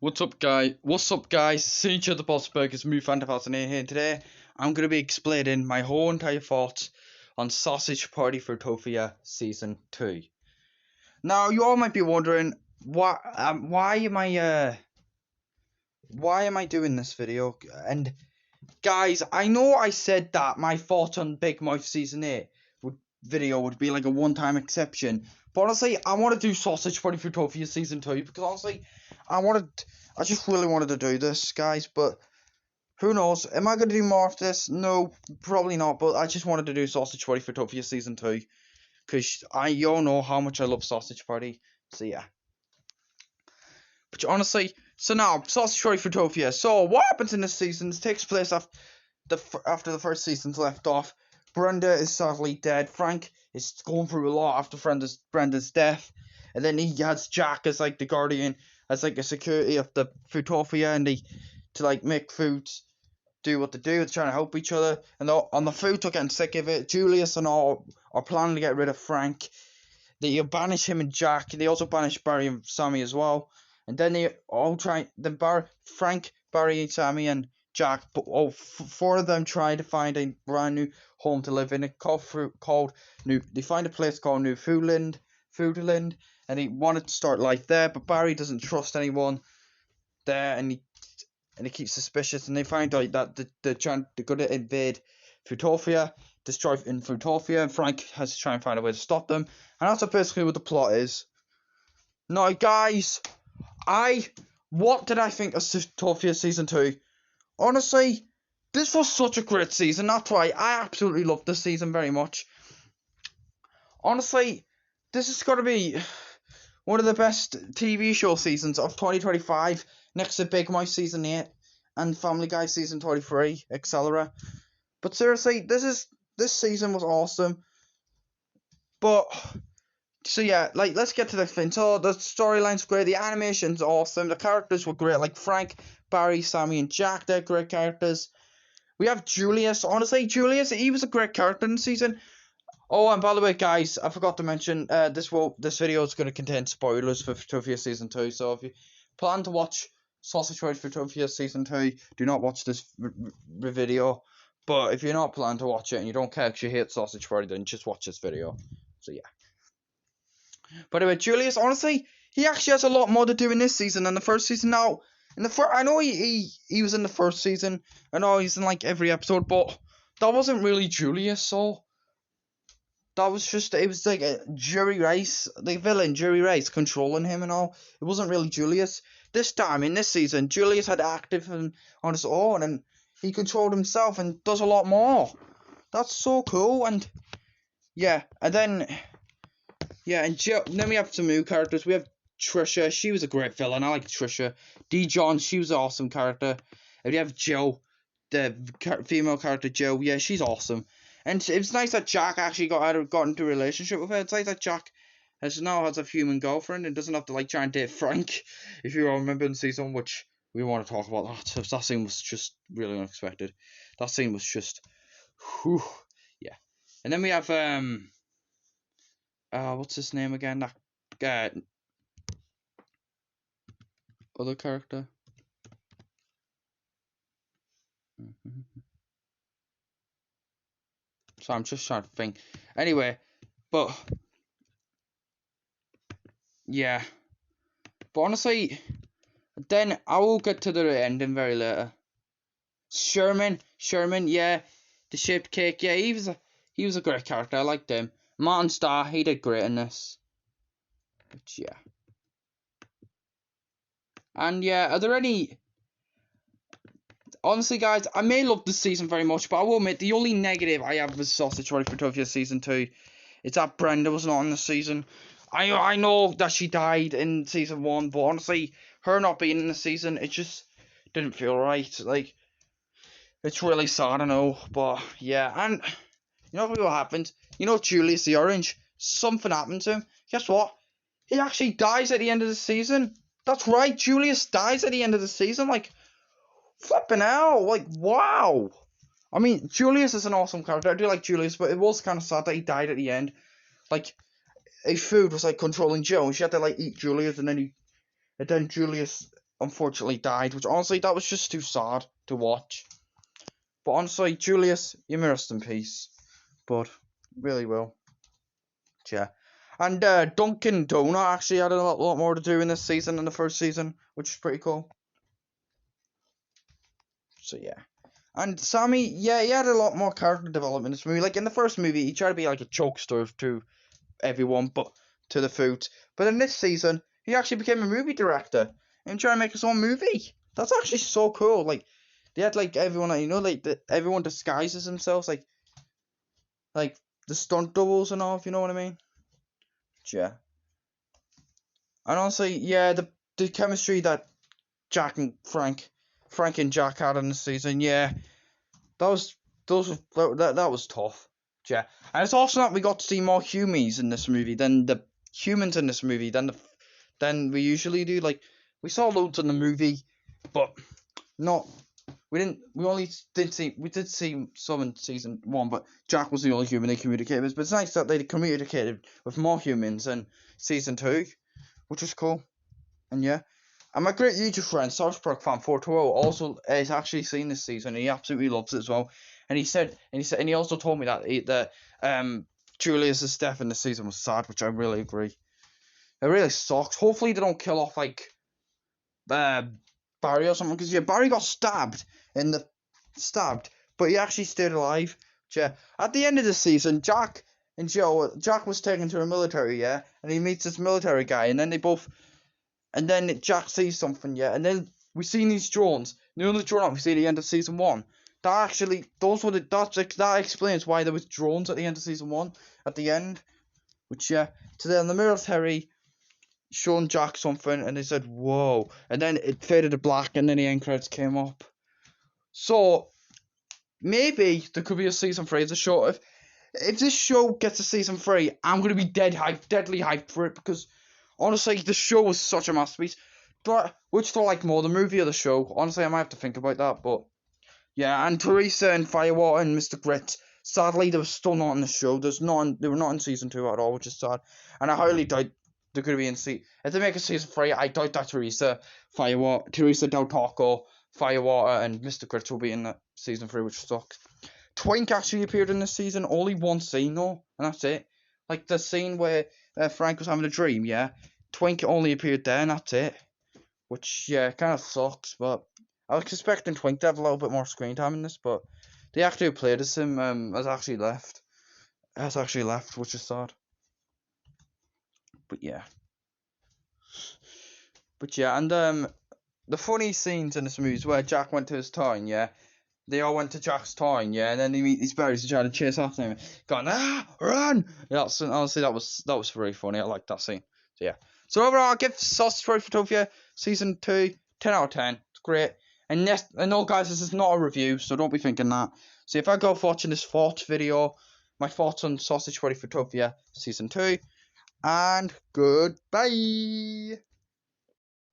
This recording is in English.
What's up, guys? Signature the Boss Burgers Move Fan 2008 here. Today, I'm going to be explaining my whole entire thoughts on Sausage Party Foodtopia Season 2. Now, you all might be wondering, why am I doing this video? And guys, I know I said that my thoughts on Big Mouth Season 8 video would be like a one-time exception, but honestly, I want to do Sausage Party Foodtopia Season 2 because honestly, I just really wanted to do this, guys, but who knows? Am I going to do more of this? No, probably not, but I just wanted to do Sausage Party Foodtopia Season 2 because you all know how much I love Sausage Party, so yeah. But honestly, so now, Sausage Party Foodtopia. So, what happens in this season takes place after the first season's left off. Brenda is sadly dead. Frank is going through a lot after Brenda's death. And then he has Jack as like the guardian, as like a security of the Foodtopia, and to like make foods do what they do. They're trying to help each other. And the foods are getting sick of it. Julius and all are planning to get rid of Frank. They banish him and Jack. They also banish Barry and Sammy as well. And then they all try. Frank, Barry, Sammy, and Jack, four of them try to find a brand new home to live in. They find a place called New Foodland, and they wanted to start life there. But Barry doesn't trust anyone there, and he keeps suspicious. And they find out that they're going to invade Foodtopia, destroy in Foodtopia, and Frank has to try and find a way to stop them. And that's basically what the plot is. Now, guys, what did I think of Foodtopia Season 2? Honestly, this was such a great season. That's why I absolutely loved this season very much. Honestly, this is going to be one of the best TV show seasons of 2025, next to Big Mouth Season 8 and Family Guy Season 23, etc. But seriously, this season was awesome. But so yeah, like, let's get to the thing. So the storyline's great, the animation's awesome, the characters were great, like Frank, Barry, Sammy, and Jack, they're great characters. We have Julius. Honestly, Julius, he was a great character in the season. Oh, and by the way, guys, I forgot to mention, this video is going to contain spoilers for Foodtopia Season 2, so if you plan to watch Sausage Party Foodtopia Season 2, do not watch this video. But if you're not planning to watch it and you don't care because you hate Sausage Party, then just watch this video. So yeah. But anyway, Julius, honestly, he actually has a lot more to do in this season than the first season. Now, I know he was in the first season. I know he's in like every episode, but that wasn't really Julius. So that was just, it was like a Jerry Rice, the villain Jerry Rice, controlling him and all. It wasn't really Julius. This time in this season, Julius had active and on his own, and he controlled himself and does a lot more. That's so cool. And yeah, and then. Yeah, and then we have some new characters. We have Trisha. She was a great villain. I like Trisha. John. She was an awesome character. And we have Jill, the female character Jill. Yeah, she's awesome. And it's nice that Jack actually got into a relationship with her. It's nice that Jack now has a human girlfriend and doesn't have to like try and date Frank. If you all remember in season, which we want to talk about that. That scene was just really unexpected. That scene was just, whew, yeah. And then we have what's his name again? That other character. So I'm just trying to think. Anyway, but yeah. But honestly, then I will get to the ending very later. Sherman, yeah, the shaped cake, yeah, he was a great character. I liked him. Martin Starr, he did great in this. But yeah. And yeah, are there any... Honestly, guys, I may love this season very much, but I will admit, the only negative I have with Sausage Party Foodtopia Season 2 is that Brenda was not in the season. I know that she died in Season 1, but honestly, her not being in the season, it just didn't feel right. Like, it's really sad, I know, but yeah. And you know what happened? You know Julius the Orange? Something happened to him. Guess what? He actually dies at the end of the season. That's right, Julius dies at the end of the season. Like, flipping hell, like, wow. I mean, Julius is an awesome character. I do like Julius, but it was kind of sad that he died at the end. Like, a food was like controlling Joe, and she had to like eat Julius, and then Julius unfortunately died, which honestly, that was just too sad to watch. But honestly, Julius, you may rest in peace. But really will. Yeah. And Duncan Donut actually had a lot more to do in this season than the first season, which is pretty cool. So yeah. And Sammy, yeah, he had a lot more character development in this movie. Like in the first movie, he tried to be like a jokester to everyone, but to the food. But in this season, he actually became a movie director and trying to make his own movie. That's actually so cool. Like they had like everyone, like everyone disguises themselves, like the stunt doubles and all. If you know what I mean. Yeah. And honestly, yeah, the chemistry that Jack and Frank and Jack had in the season, yeah, that was that was tough. Yeah, and it's also that we got to see more humans in this movie than the humans in this movie than we usually do. Like we saw loads in the movie, but not we did see some in season 1, but Jack was the only human they communicated with. But it's nice that they communicated with more humans in season 2, which was cool. And yeah. And my great YouTube friend, South Park fan 420, also has actually seen this season and he absolutely loves it as well. And he also told me that Julius's death in this season was sad, which I really agree. It really sucks. Hopefully they don't kill off like Barry or something, because yeah, Barry got stabbed, but he actually stayed alive. Yeah. At the end of the season, Jack was taken to a military, yeah, and he meets this military guy, and then Jack sees something, yeah, and then we see these drones. You know the drone we see at the end of season 1. That explains why there was drones at the end of season 1 at the end. Which yeah, to then the military showing Jack something, and they said whoa, and then it faded to black, and then the end credits came up. So maybe there could be a season 3 of the show. If this show gets a season 3, I'm gonna be deadly hyped for it, because honestly, the show was such a masterpiece. But which do I like more, the movie or the show? Honestly, I might have to think about that. But yeah, and Teresa and Firewater and Mr. Grit, sadly, they were still not in the show. They were not in season 2 at all, which is sad. And I highly doubt they're going to be in if they make a season 3, I doubt that Teresa Del Taco, Firewater, and Mr. Grit will be in that season 3, which sucks. Twink actually appeared in this season, only one scene though, and that's it. Like the scene where Frank was having a dream, yeah. Twink only appeared there, and that's it. Which, yeah, kind of sucks, but I was expecting Twink to have a little bit more screen time in this, but the actor who played as him has actually left. Which is sad. But yeah. And the funny scenes in this movie is where Jack went to his town, yeah. They all went to Jack's town, yeah, and then they meet these berries and try to chase after him, going, run! Yeah, honestly, that was very funny. I like that scene. So yeah. So overall, I'll give Sausage Party Foodtopia Season 2 10 out of 10. It's great. And no, guys, this is not a review, so don't be thinking that. So if I go off watching this thoughts video, my thoughts on Sausage Party Foodtopia Season 2, and goodbye!